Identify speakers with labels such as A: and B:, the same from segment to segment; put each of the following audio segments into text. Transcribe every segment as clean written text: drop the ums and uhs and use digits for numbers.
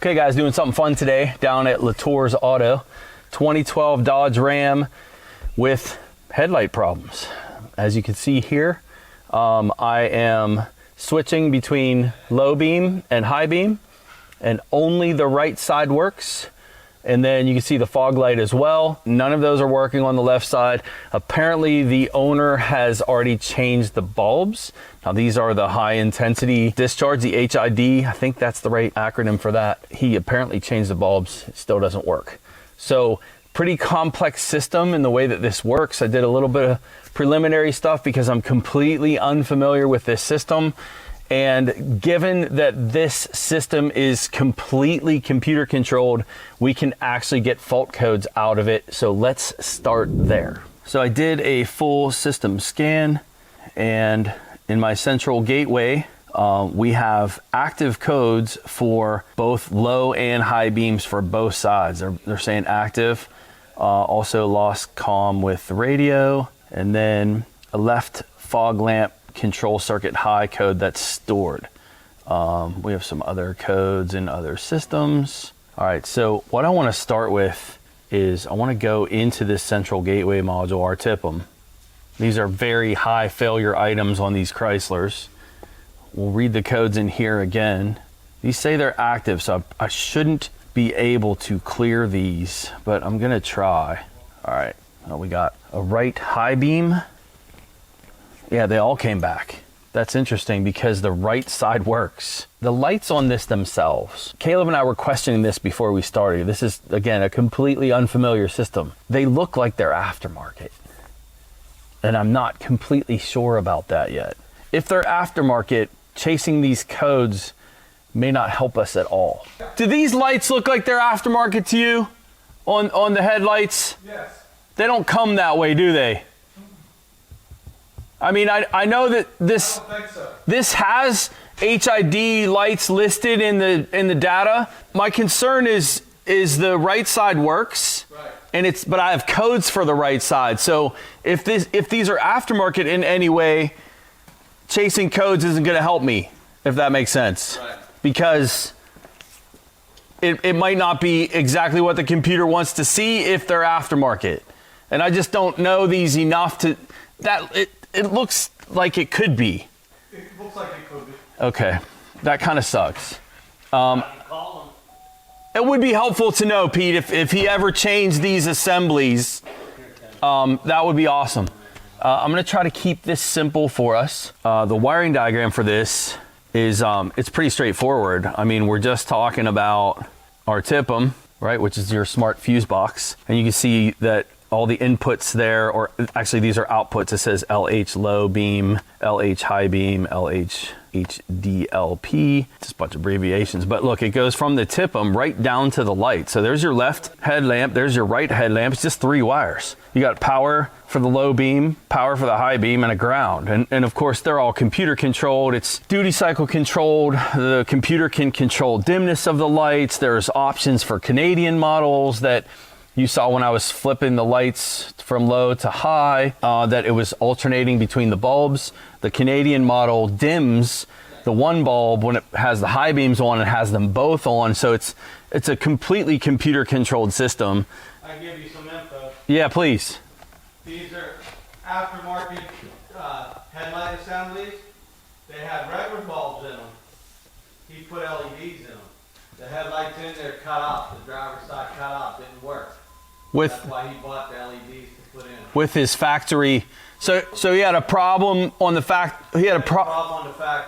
A: Okay guys, doing something fun today down at Latour's Auto. 2012 Dodge Ram with headlight problems. As you can see here, I am switching between low beam and high beam, and only the right side works. And then you can see the fog light as well. None of those are working on the left side. Apparently the owner has already changed the bulbs. Now these are the high intensity discharge, the HID. I think that's the right acronym for that. He apparently changed the bulbs. It still doesn't work. So pretty complex system in the way that this works. I did a little bit of preliminary stuff because I'm completely unfamiliar with this system. And given that this system is completely computer controlled, we can actually get fault codes out of it. So let's start there. So I did a full system scan, and in my central gateway, we have active codes for both low and high beams for both sides. They're saying active. Also lost comm with the radio, and then a left fog lamp control circuit high code that's stored. We have some other codes in other systems. All right, so what I want to start with is I want to go into this central gateway module, our TIPM. These are very high failure items on these Chryslers. We'll read the codes in here again. These say they're active, so I shouldn't be able to clear these, but I'm gonna try. All right, well, we got a right high beam. Yeah, they all came back. That's interesting because the right side works. The lights on this themselves, Caleb and I were questioning this before we started. This is, again, a completely unfamiliar system. They look like they're aftermarket, and I'm not completely sure about that yet. If they're aftermarket, chasing these codes may not help us at all. Do these lights look like they're aftermarket to you on the headlights?
B: Yes.
A: They don't come that way, do they? I mean, I know that this
B: I don't think so.
A: This has HID lights listed in the data. My concern is the right side works,
B: Right.
A: and but I have codes for the right side. So if these are aftermarket in any way, chasing codes isn't going to help me, if that makes sense.
B: Right.
A: Because it might not be exactly what the computer wants to see if they're aftermarket, and I just don't know these enough to that it looks like it could be.
B: It looks like it could be.
A: Okay, that kind of sucks. It would be helpful to know, Pete, if he ever changed these assemblies, that would be awesome. I'm gonna try to keep this simple for us. The wiring diagram for this is, it's pretty straightforward. I mean, we're just talking about our TIPM, right, which is your smart fuse box. And you can see that all the inputs there, or actually these are outputs. It says LH low beam, LH high beam, LH HDLP. Just a bunch of abbreviations, but look, it goes from the TIPM right down to the light. So there's your left headlamp, there's your right headlamp. It's just 3 wires. You got power for the low beam, power for the high beam, and a ground. And of course, they're all computer controlled. It's duty cycle controlled. The computer can control dimness of the lights. There's options for Canadian models that you saw when I was flipping the lights from low to high, that it was alternating between the bulbs. The Canadian model dims the one bulb when it has the high beams on and has them both on. So it's a completely computer controlled system.
B: I can give you some info.
A: Yeah, please.
B: These are aftermarket headlight assemblies. They had regular bulbs in them. He put LEDs in them. The headlights in there cut off. The driver's side cut off. Didn't work. That's why he bought the LEDs to put in.
A: With his factory. So he had a problem on the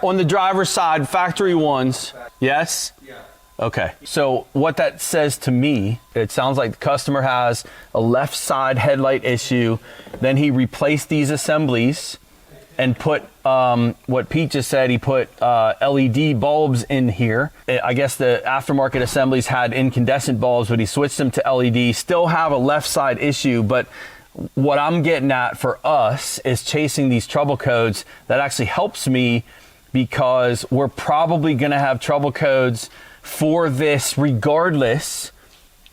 A: on the driver's side, factory ones. Yes?
B: Yeah.
A: Okay. So what that says to me, it sounds like the customer has a left side headlight issue. Then he replaced these assemblies and put what Pete just said, he put LED bulbs in here. I guess the aftermarket assemblies had incandescent bulbs, but he switched them to LED. Still have a left side issue, but what I'm getting at for us is chasing these trouble codes. That actually helps me because we're probably going to have trouble codes for this regardless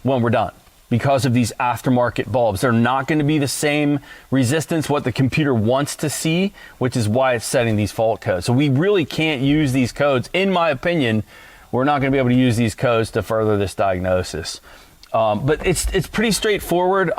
A: when we're done. Because of these aftermarket bulbs, they're not going to be the same resistance what the computer wants to see, which is why it's setting these fault codes. So we really can't use these codes, in my opinion, we're not going to be able to use these codes to further this diagnosis. But it's pretty straightforward.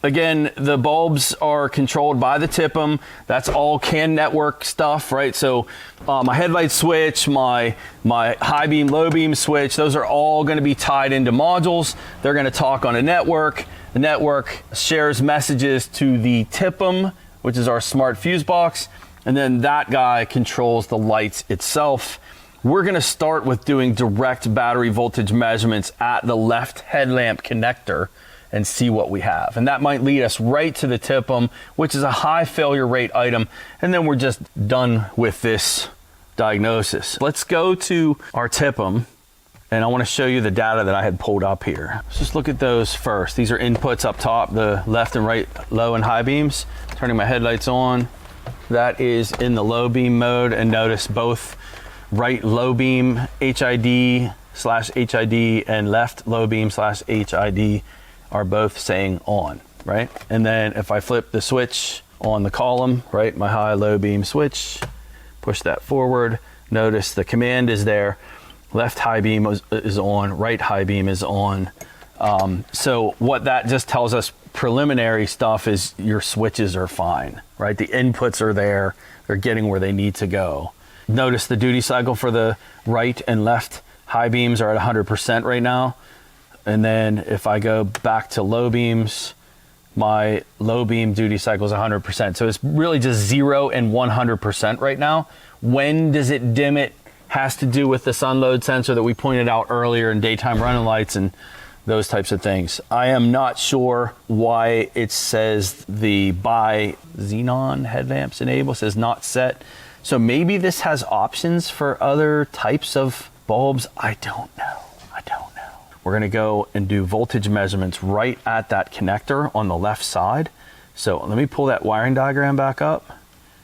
A: Again, the bulbs are controlled by the TIPM. That's all CAN network stuff, right? So my headlight switch, my high beam, low beam switch, those are all going to be tied into modules. They're going to talk on a network. The network shares messages to the TIPM, which is our smart fuse box, and then that guy controls the lights itself. We're going to start with doing direct battery voltage measurements at the left headlamp connector and see what we have. And that might lead us right to the TIPM, which is a high failure rate item. And then we're just done with this diagnosis. Let's go to our TIPM, and I want to show you the data that I had pulled up here. Let's just look at those first. These are inputs up top, the left and right low and high beams. Turning my headlights on. That is in the low beam mode, and notice both right low beam HID/HID and left low beam /HID are both saying on, right? And then if I flip the switch on the column, right, my high low beam switch, push that forward, notice the command is there. Left high beam is on, right high beam is on. So what that just tells us, preliminary stuff, is your switches are fine, right? The inputs are there, they're getting where they need to go. Notice the duty cycle for the right and left high beams are at 100% right now. And then if I go back to low beams, my low beam duty cycle is 100%. So it's really just 0 and 100% right now. When does it dim it has to do with the sun load sensor that we pointed out earlier, and daytime running lights and those types of things. I am not sure why it says the by xenon headlamps enable says not set. So maybe this has options for other types of bulbs. I don't know. We're going to go and do voltage measurements right at that connector on the left side. So let me pull that wiring diagram back up,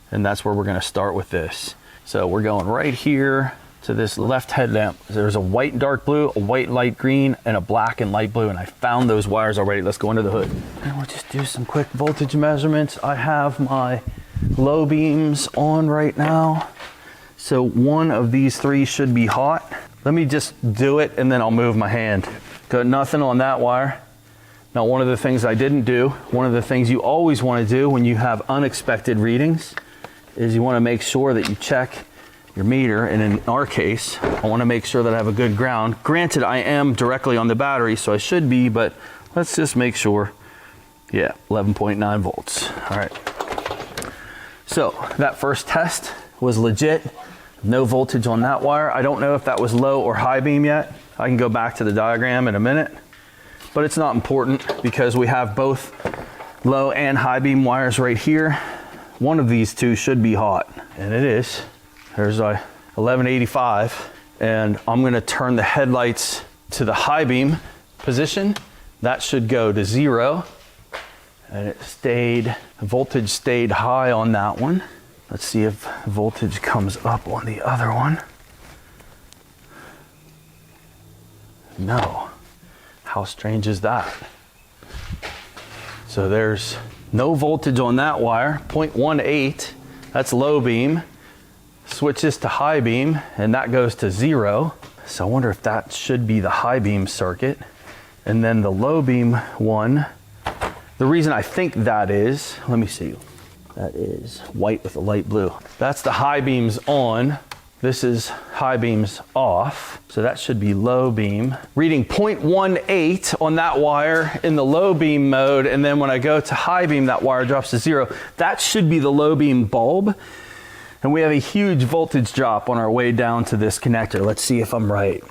A: and that's where we're going to start with this. So we're going right here to this left headlamp. There's a white and dark blue, a white light green, and a black and light blue, and I found those wires already. Let's go into the hood. And we'll just do some quick voltage measurements. I have my low beams on right now. So one of these three should be hot. Let me just do it, and then I'll move my hand. Got nothing on that wire. Now, one of the things I didn't do, one of the things you always want to do when you have unexpected readings, is you want to make sure that you check your meter. And in our case, I want to make sure that I have a good ground. Granted, I am directly on the battery, so I should be, but let's just make sure. Yeah, 11.9 volts. All right. So that first test was legit. No voltage on that wire. I don't know if that was low or high beam yet. I can go back to the diagram in a minute, but it's not important because we have both low and high beam wires right here. One of these two should be hot, and it is. There's a 1185, and I'm going to turn the headlights to the high beam position. That should go to 0, and it stayed, voltage stayed high on that one. Let's see if voltage comes up on the other one. No. How strange is that? So there's no voltage on that wire, 0.18, that's low beam. Switches to high beam, and that goes to 0. So I wonder if that should be the high beam circuit. And then the low beam one, the reason I think that is, let me see. That is white with a light blue. That's the high beams on. This is high beams off. So that should be low beam. Reading 0.18 on that wire in the low beam mode. And then when I go to high beam, that wire drops to 0. That should be the low beam bulb. And we have a huge voltage drop on our way down to this connector. Let's see if I'm right.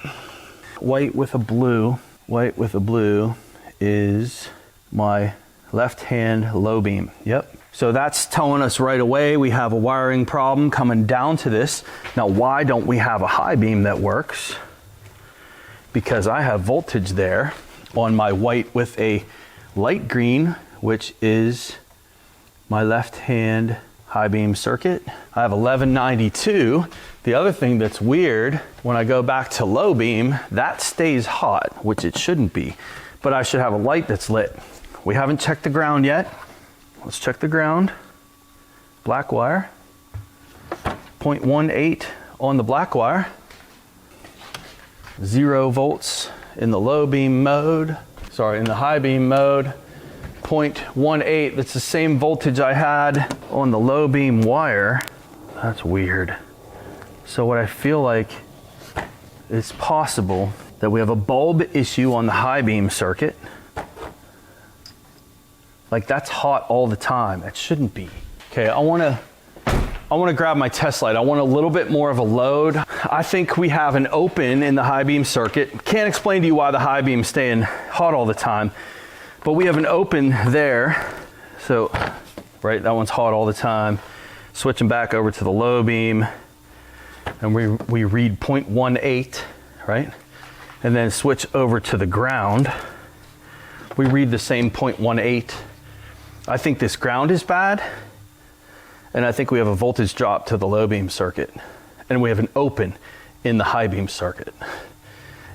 A: White with a blue is my left hand low beam. Yep. So that's telling us right away we have a wiring problem coming down to this. Now, why don't we have a high beam that works? Because I have voltage there on my white with a light green, which is my left hand high beam circuit. I have 1192. The other thing that's weird, when I go back to low beam, that stays hot, which it shouldn't be, but I should have a light that's lit. We haven't checked the ground yet. Let's check the ground. Black wire, 0.18 on the black wire. 0 volts in the low beam mode. Sorry, in the high beam mode. 0.18, that's the same voltage I had on the low beam wire. That's weird. So what I feel like it's possible that we have a bulb issue on the high beam circuit. Like that's hot all the time. It shouldn't be. Okay, I wanna grab my test light. I want a little bit more of a load. I think we have an open in the high beam circuit. Can't explain to you why the high beam's staying hot all the time, but we have an open there. So, right, that one's hot all the time. Switching back over to the low beam, and we read 0.18, right? And then switch over to the ground. We read the same 0.18. I think this ground is bad, and I think we have a voltage drop to the low beam circuit, and we have an open in the high beam circuit.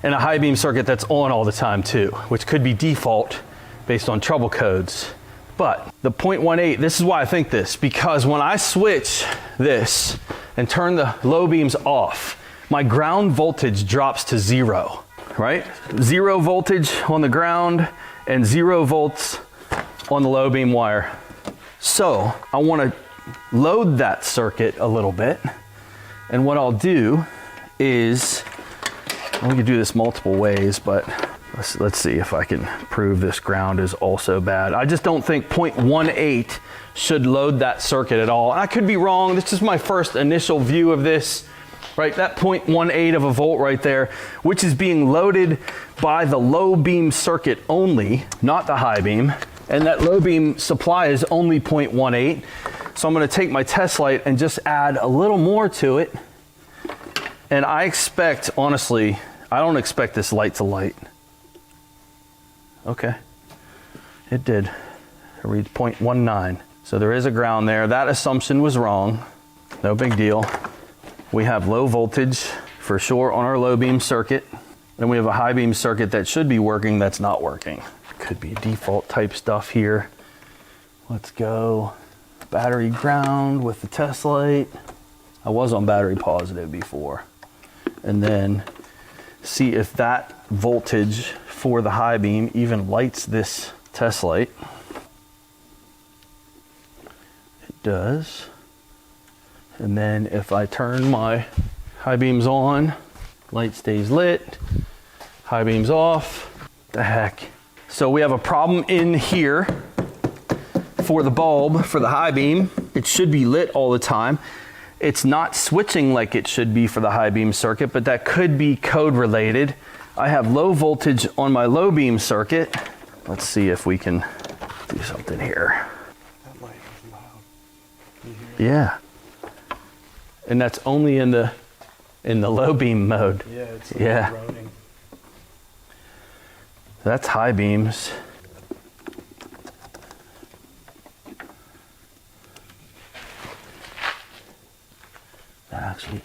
A: And a high beam circuit that's on all the time too, which could be default based on trouble codes. But the 0.18, this is why I think this, because when I switch this and turn the low beams off, my ground voltage drops to 0, right? 0 voltage on the ground and 0 volts on the low beam wire. So I want to load that circuit a little bit. And what I'll do is, we can do this multiple ways, but let's see if I can prove this ground is also bad. I just don't think 0.18 should load that circuit at all. I could be wrong. This is my first initial view of this, right? That 0.18 of a volt right there, which is being loaded by the low beam circuit only, not the high beam. And that low beam supply is only 0.18. So I'm going to take my test light and just add a little more to it. And I expect, honestly, I don't expect this light to light. Okay, it did. It reads 0.19. So there is a ground there. That assumption was wrong. No big deal. We have low voltage for sure on our low beam circuit. Then we have a high beam circuit that should be working that's not working. Could be default type stuff here. Let's go battery ground with the test light. I was on battery positive before. And then see if that voltage for the high beam even lights this test light. It does. And then if I turn my high beams on, light stays lit, high beams off. The heck. So we have a problem in here for the bulb for the high beam. It should be lit all the time. It's not switching like it should be for the high beam circuit, but that could be code related. I have low voltage on my low beam circuit. Let's see if we can do something here.
C: That light is loud.
A: Yeah. And that's only in the low beam mode.
C: Yeah, it's
A: groaning. That's high beams. That actually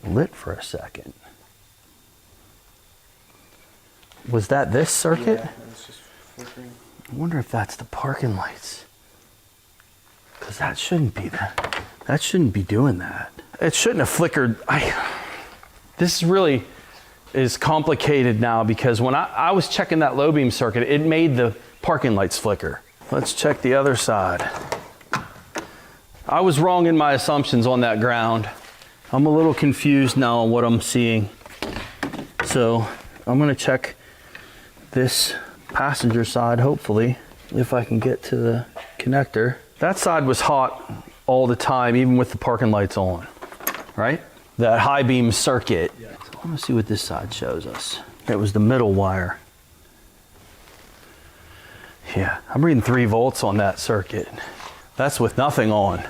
A: lit for a second. Was that this circuit?
C: Yeah, it's just flickering.
A: I wonder if that's the parking lights. Because that shouldn't be that. That shouldn't be doing that. It shouldn't have flickered. This really is complicated now because when I was checking that low beam circuit, it made the parking lights flicker. Let's check the other side. I was wrong in my assumptions on that ground. I'm a little confused now on what I'm seeing. So I'm gonna check this passenger side, hopefully, if I can get to the connector. That side was hot all the time, even with the parking lights on, right? That high beam circuit. Yeah. So I'm gonna see what this side shows us. It was the middle wire. Yeah, I'm reading 3 volts on that circuit. That's with nothing on.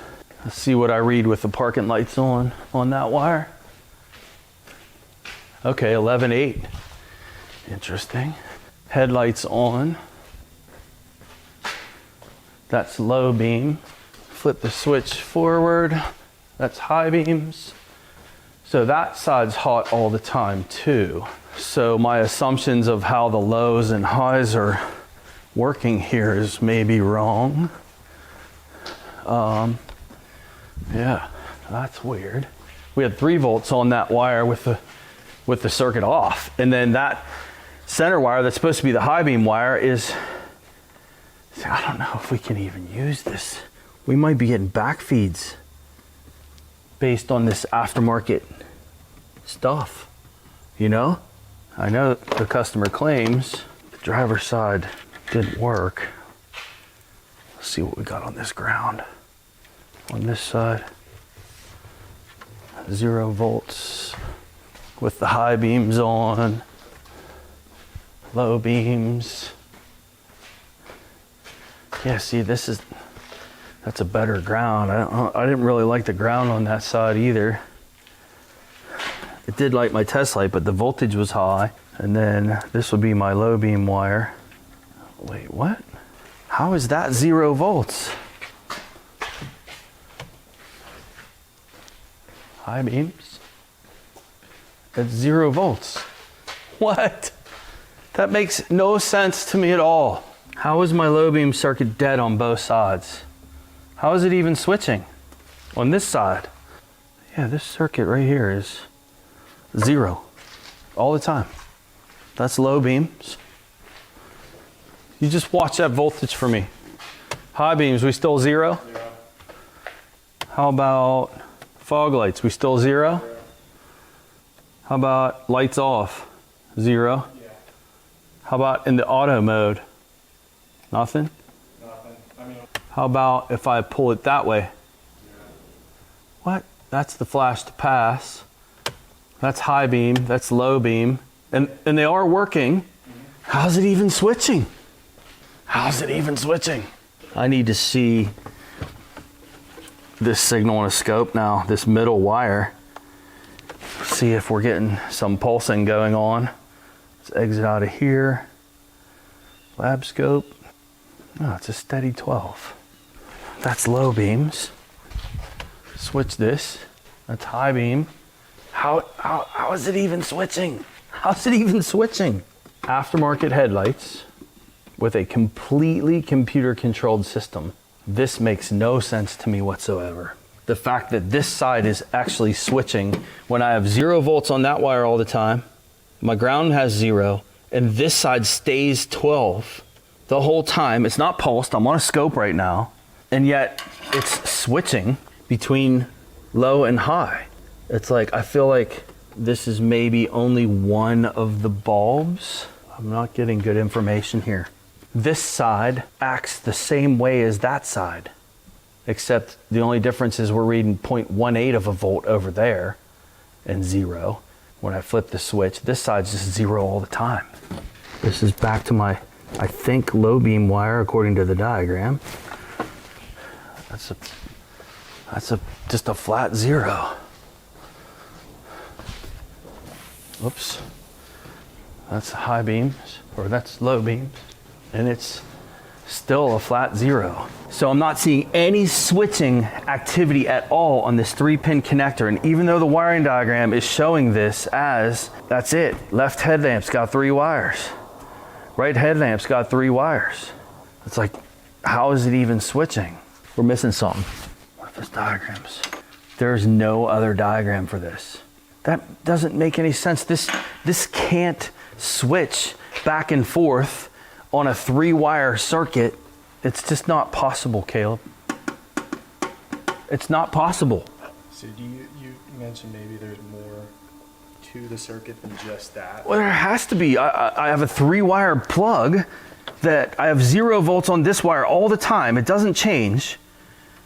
A: Let's see what I read with the parking lights on that wire. Okay, 11.8. Interesting. Headlights on. That's low beam. Flip the switch forward. That's high beams. So that side's hot all the time too. So my assumptions of how the lows and highs are working here is maybe wrong. Yeah, that's weird. We had 3 volts on that wire with the with the circuit off. And then that center wire that's supposed to be the high beam wire is, I don't know if we can even use this. We might be getting back feeds based on this aftermarket stuff, you know? I know the customer claims the driver's side didn't work. Let's see what we got on this ground. On this side, 0 volts with the high beams on, low beams. Yeah, see, that's a better ground. I didn't really like the ground on that side either. It did light my test light, but the voltage was high. And then this would be my low beam wire. Wait, what? How is that 0 volts? High beams. That's 0 volts. What? That makes no sense to me at all. How is my low beam circuit dead on both sides? How is it even switching on this side? Yeah, this circuit right here is 0 all the time. That's low beams. You just watch that voltage for me. High beams, we still 0? How about fog lights? We still 0? How about lights off? 0?
C: Yeah.
A: How about in the auto mode? Nothing?
C: Nothing. I mean,
A: How about if I pull it that way?
C: 0.
A: What? That's the flash to pass. That's high beam, that's low beam. And they are working. How's it even switching? How's it even switching? I need to see this signal on a scope now, this middle wire. See if we're getting some pulsing going on. Let's exit out of here. Lab scope. No, it's a steady 12. That's low beams. Switch this. That's high beam. How is it even switching? How's it even switching? Aftermarket headlights with a completely computer controlled system. This makes no sense to me whatsoever. The fact that this side is actually switching when I have 0 volts on that wire all the time, my ground has 0, and this side stays 12 the whole time. It's not pulsed, I'm on a scope right now, and yet it's switching between low and high. It's like, I feel like this is maybe only one of the bulbs. I'm not getting good information here. This side acts the same way as that side, except the only difference is we're reading 0.18 of a volt over there and 0. When I flip the switch, this side's just 0 all the time. This is back to my, I think, low beam wire according to the diagram. That's just a flat 0. Oops. That's high beams, or that's low beams, and it's still a flat 0. So I'm not seeing any switching activity at all on this 3-pin connector. And even though the wiring diagram is showing this as, that's it, left headlamp's got 3 wires, right headlamp's got 3 wires. It's like, how is it even switching? We're missing something. What if this diagram's? There's no other diagram for this. That doesn't make any sense. This can't switch back and forth on a 3-wire circuit. It's just not possible, Caleb. It's not possible.
C: so you mentioned maybe there's more to the circuit than just that?
A: Well, there has to be. I have a 3-wire plug that I have 0 volts on this wire all the time. It doesn't change.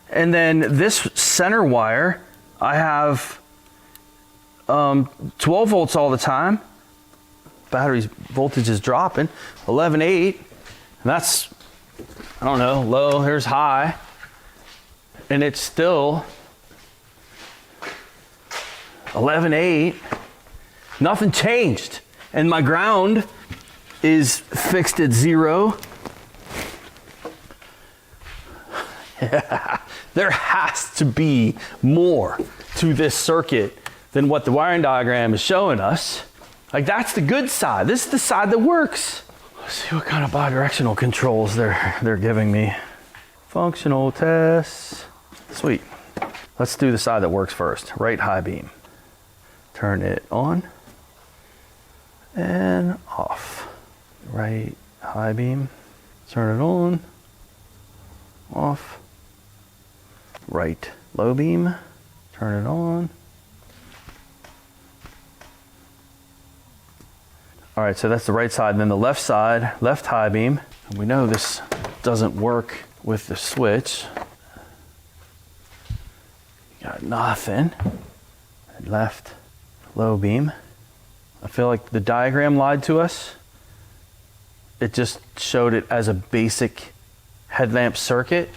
A: And then this center wire, I have 12 volts all the time. Battery's voltage is dropping, 11.8. And that's, I don't know, low, here's high. And it's still 11.8. Nothing changed. And my ground is fixed at 0. There has to be more to this circuit than what the wiring diagram is showing us. Like, that's the good side. This is the side that works. Let's see what kind of bidirectional controls they're giving me. Functional tests. Sweet. Let's do the side that works first. Right high beam. Turn it on. and off. Right high beam, turn it on, off. Right low beam, turn it on. All right, so that's the right side. And then the left side, left high beam. And we know this doesn't work with the switch. Got nothing. Left low beam. I feel like the diagram lied to us. It just showed it as a basic headlamp circuit.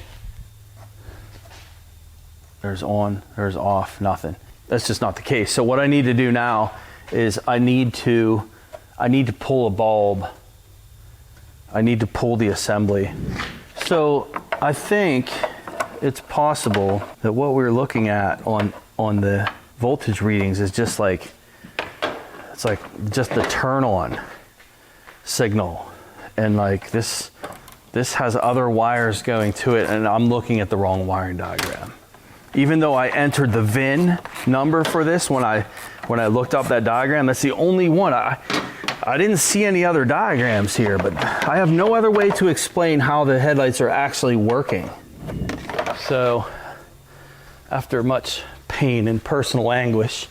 A: There's on, there's off, nothing. That's just not the case. So what I need to do now is I need to pull a bulb. I need to pull the assembly. So I think it's possible that what we're looking at on the voltage readings is just like, it's like just the turn on signal. And like this has other wires going to it, and I'm looking at the wrong wiring diagram. Even though I entered the VIN number for this when I looked up that diagram, that's the only one. I didn't see any other diagrams here, but I have no other way to explain how the headlights are actually working. So, after much pain and personal anguish,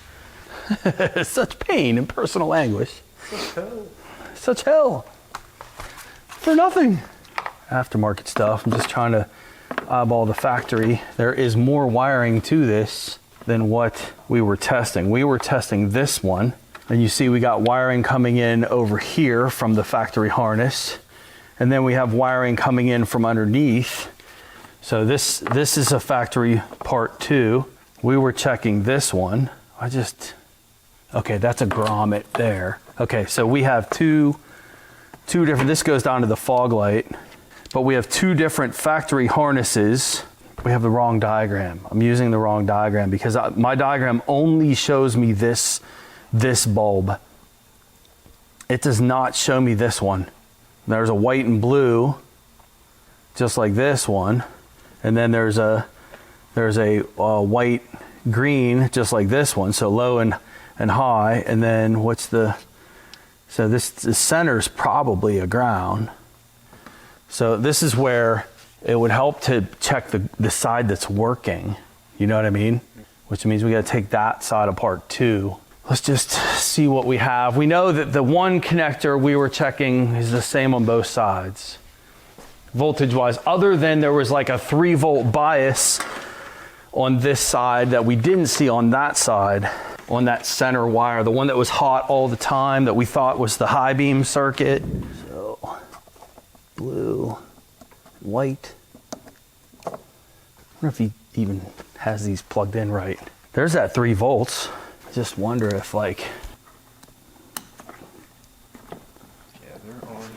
A: such pain and personal anguish, such hell, for nothing. Aftermarket stuff, I'm just trying to eyeball the factory. There is more wiring to this than what we were testing. We were testing this one. And you see we got wiring coming in over here from the factory harness. And then we have wiring coming in from underneath. So this is a factory part 2. We were checking this one. Okay, that's a grommet there. Okay, so we have two different, this goes down to the fog light, but we have 2 different factory harnesses. We have the wrong diagram. I'm using the wrong diagram because my diagram only shows me this bulb. It does not show me this one. There's a white and blue, just like this one, and then there's a white green, just like this one. So low and high, and then so the center's probably a ground. So this is where it would help to check the side that's working. You know what I mean? Which means we got to take that side apart too. Let's just see what we have. We know that the one connector we were checking is the same on both sides, voltage-wise, other than there was like a 3-volt bias on this side that we didn't see on that side, on that center wire, the one that was hot all the time that we thought was the high beam circuit. So, blue, white. I wonder if he even has these plugged in right. There's that 3 volts. Just wonder if like,
C: yeah, they're on.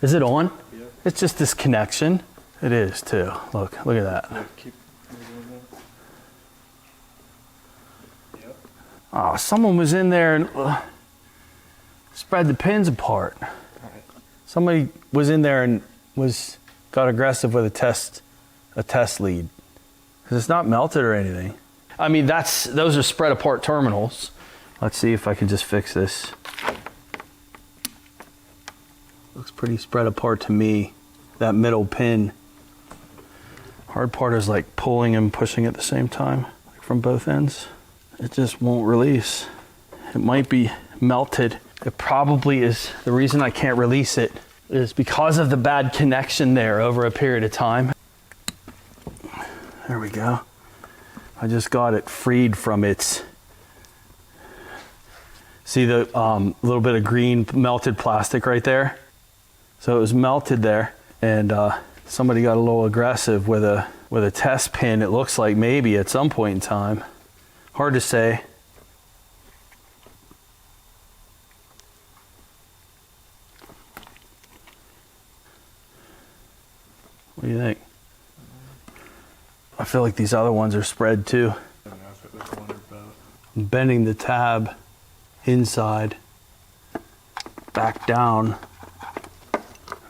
A: Is it on?
C: Yeah.
A: It's just this connection. It is too. Look at that.
C: Yeah, keep moving that. Yep.
A: Oh, someone was in there and spread the pins apart.
C: All right.
A: Somebody was in there and got aggressive with a test lead. Because it's not melted or anything. I mean, those are spread apart terminals. Let's see if I can just fix this. Looks pretty spread apart to me, that middle pin. Hard part is like pulling and pushing at the same time, like from both ends. It just won't release. It might be melted. It probably is. The reason I can't release it is because of the bad connection there over a period of time. There we go. I just got it freed from its, see the little bit of green melted plastic right there? So it was melted there, and somebody got a little aggressive with a test pin, it looks like, maybe at some point in time. Hard to say. What do you think? I feel like these other ones are spread too.
C: I don't know if it was one or both.
A: I'm bending the tab inside, back down,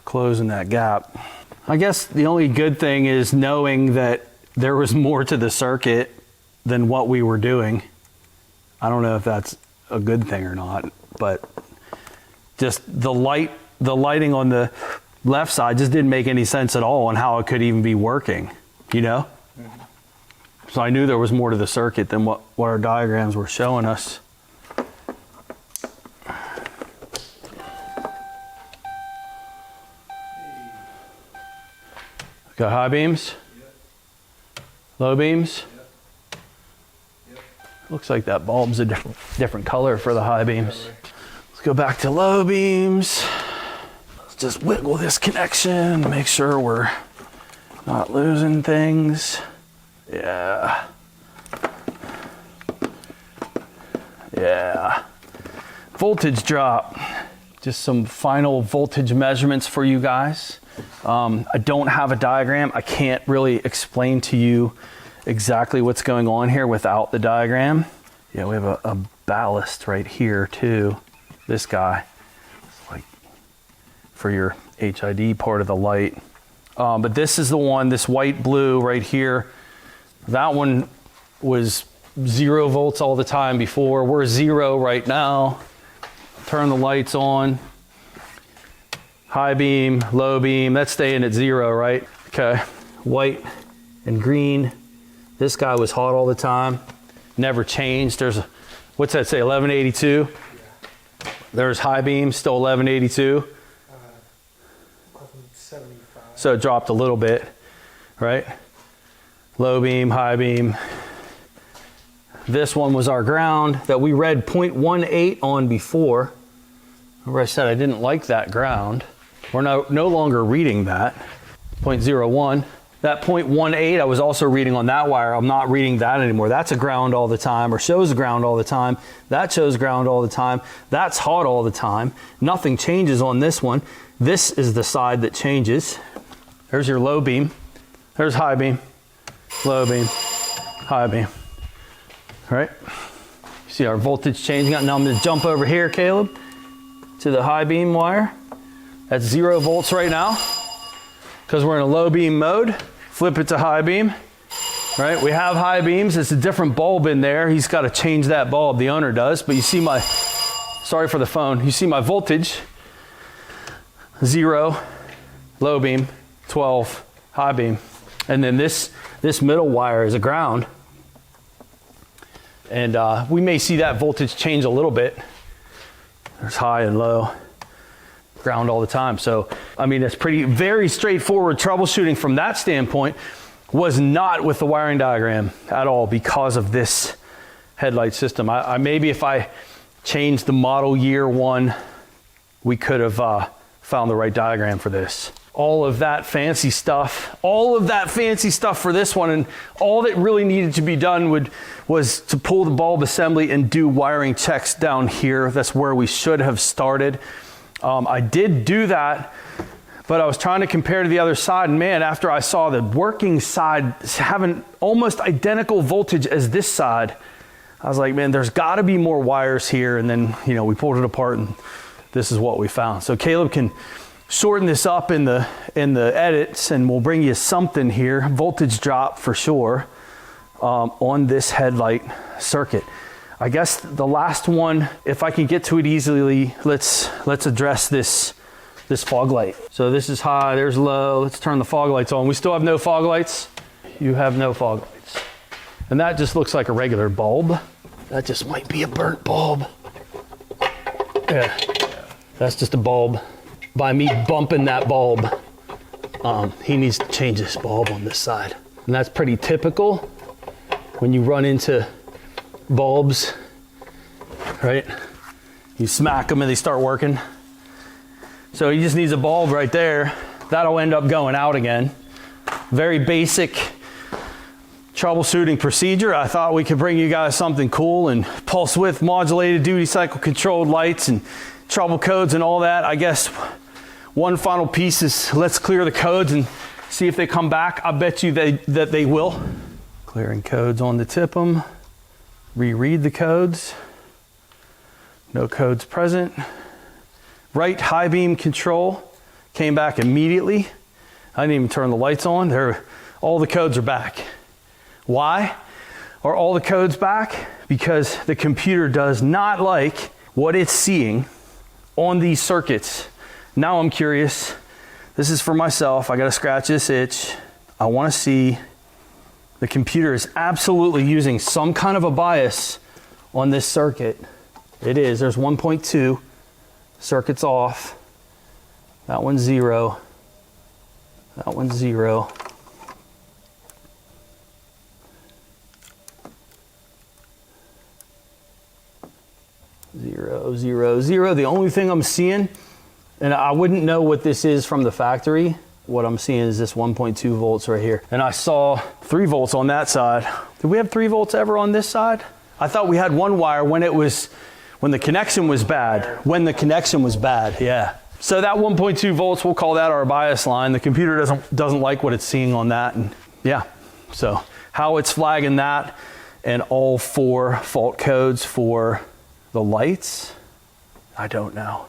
A: closing that gap. I guess the only good thing is knowing that there was more to the circuit than what we were doing. I don't know if that's a good thing or not, but just the lighting on the left side just didn't make any sense at all on how it could even be working, you know? So I knew there was more to the circuit than what our diagrams were showing us. Got high beams?
C: Yep.
A: Low beams?
C: Yep. Yep.
A: Looks like that bulb's a different color for the high beams. Let's go back to low beams. Let's just wiggle this connection, make sure we're not losing things. Yeah. Yeah. Voltage drop. Just some final voltage measurements for you guys. I don't have a diagram. I can't really explain to you exactly what's going on here without the diagram. Yeah, we have a ballast right here too. This guy, it's like for your HID part of the light. But this is the one, this white blue right here. That one was 0 volts all the time before. We're 0 right now. Turn the lights on. High beam, low beam, that's staying at 0, right? Okay, white and green. This guy was hot all the time, never changed. There's, what's that say, 1182? Yeah. There's high beam, still 1182.
C: 1175.
A: So it dropped a little bit, right? Low beam, high beam. This one was our ground that we read 0.18 on before. Remember I said I didn't like that ground. We're no longer reading that. 0.01. That 0.18 I was also reading on that wire. I'm not reading that anymore. That's a ground all the time, or shows ground all the time. That shows ground all the time. That's hot all the time. Nothing changes on this one. This is the side that changes. There's your low beam. There's high beam. Low beam. High beam. All right? You see our voltage changing. Now I'm going to jump over here, Caleb, to the high beam wire. That's 0 volts right now because we're in a low beam mode. Flip it to high beam, right? We have high beams. It's a different bulb in there. He's got to change that bulb, the owner does. But you see my, sorry for the phone, you see my voltage, 0, low beam, 12, high beam. And then this middle wire is a ground. And we may see that voltage change a little bit. There's high and low. Ground all the time. So, I mean, it's very straightforward troubleshooting from that standpoint. Was not with the wiring diagram at all because of this headlight system. I maybe if I changed the model year one, we could have found the right diagram for this. All of that fancy stuff for this one, and all that really needed to be done was to pull the bulb assembly and do wiring checks down here. That's where we should have started. I did do that, but I was trying to compare to the other side, and man, after I saw the working side having almost identical voltage as this side, I was like, man, there's got to be more wires here. And then, you know, we pulled it apart, and this is what we found. So Caleb can shorten this up in the edits, and we'll bring you something here, voltage drop for sure, on this headlight circuit. I guess the last one, if I can get to it easily, let's address this fog light. So this is high, there's low. Let's turn the fog lights on. We still have no fog lights. You have no fog lights. And that just looks like a regular bulb. That just might be a burnt bulb. Yeah, that's just a bulb. By me bumping that bulb, he needs to change this bulb on this side. And that's pretty typical when you run into bulbs, right? You smack them and they start working. So he just needs a bulb right there. That'll end up going out again. Very basic troubleshooting procedure. I thought we could bring you guys something cool, and pulse width modulated duty cycle controlled lights and trouble codes and all that. I guess one final piece is let's clear the codes and see if they come back. I bet you that they will. Clearing codes on the TIP'em. Reread the codes. No codes present. Right high beam control came back immediately. I didn't even turn the lights on. All the codes are back. Why are all the codes back? Because the computer does not like what it's seeing on these circuits. Now I'm curious. This is for myself. I gotta scratch this itch. I wanna see the computer is absolutely using some kind of a bias on this circuit. It is, there's 1.2, circuit's off. That one's 0. That one's 0. Zero, zero, zero. The only thing I'm seeing, and I wouldn't know what this is from the factory, what I'm seeing is this 1.2 volts right here. And I saw 3 volts on that side. Did we have 3 volts ever on this side? I thought we had one wire when the connection was bad. When the connection was bad, yeah. So that 1.2 volts, we'll call that our bias line. The computer doesn't like what it's seeing on that, and yeah. So how it's flagging that and all 4 fault codes for the lights, I don't know.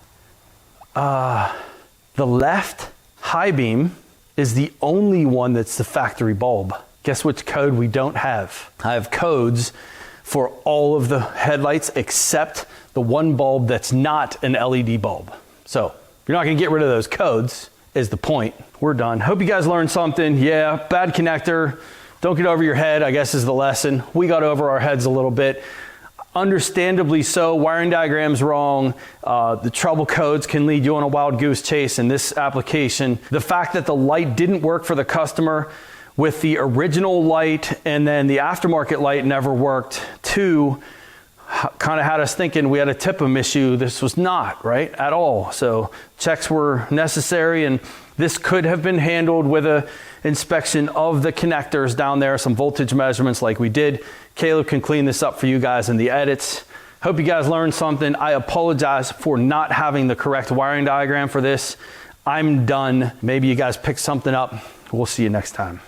A: The left high beam is the only one that's the factory bulb. Guess which code we don't have? I have codes for all of the headlights except the one bulb that's not an LED bulb. So you're not gonna get rid of those codes is the point. We're done. Hope you guys learned something. Yeah, bad connector. Don't get over your head, I guess is the lesson. We got over our heads a little bit. Understandably so, wiring diagram's wrong. The trouble codes can lead you on a wild goose chase in this application. The fact that the light didn't work for the customer with the original light and then the aftermarket light never worked, 2, kind of had us thinking we had a TIPM issue. This was not, right, at all. So checks were necessary, and this could have been handled with a inspection of the connectors down there, some voltage measurements like we did. Caleb can clean this up for you guys in the edits. Hope you guys learned something. I apologize for not having the correct wiring diagram for this. I'm done. Maybe you guys picked something up. We'll see you next time.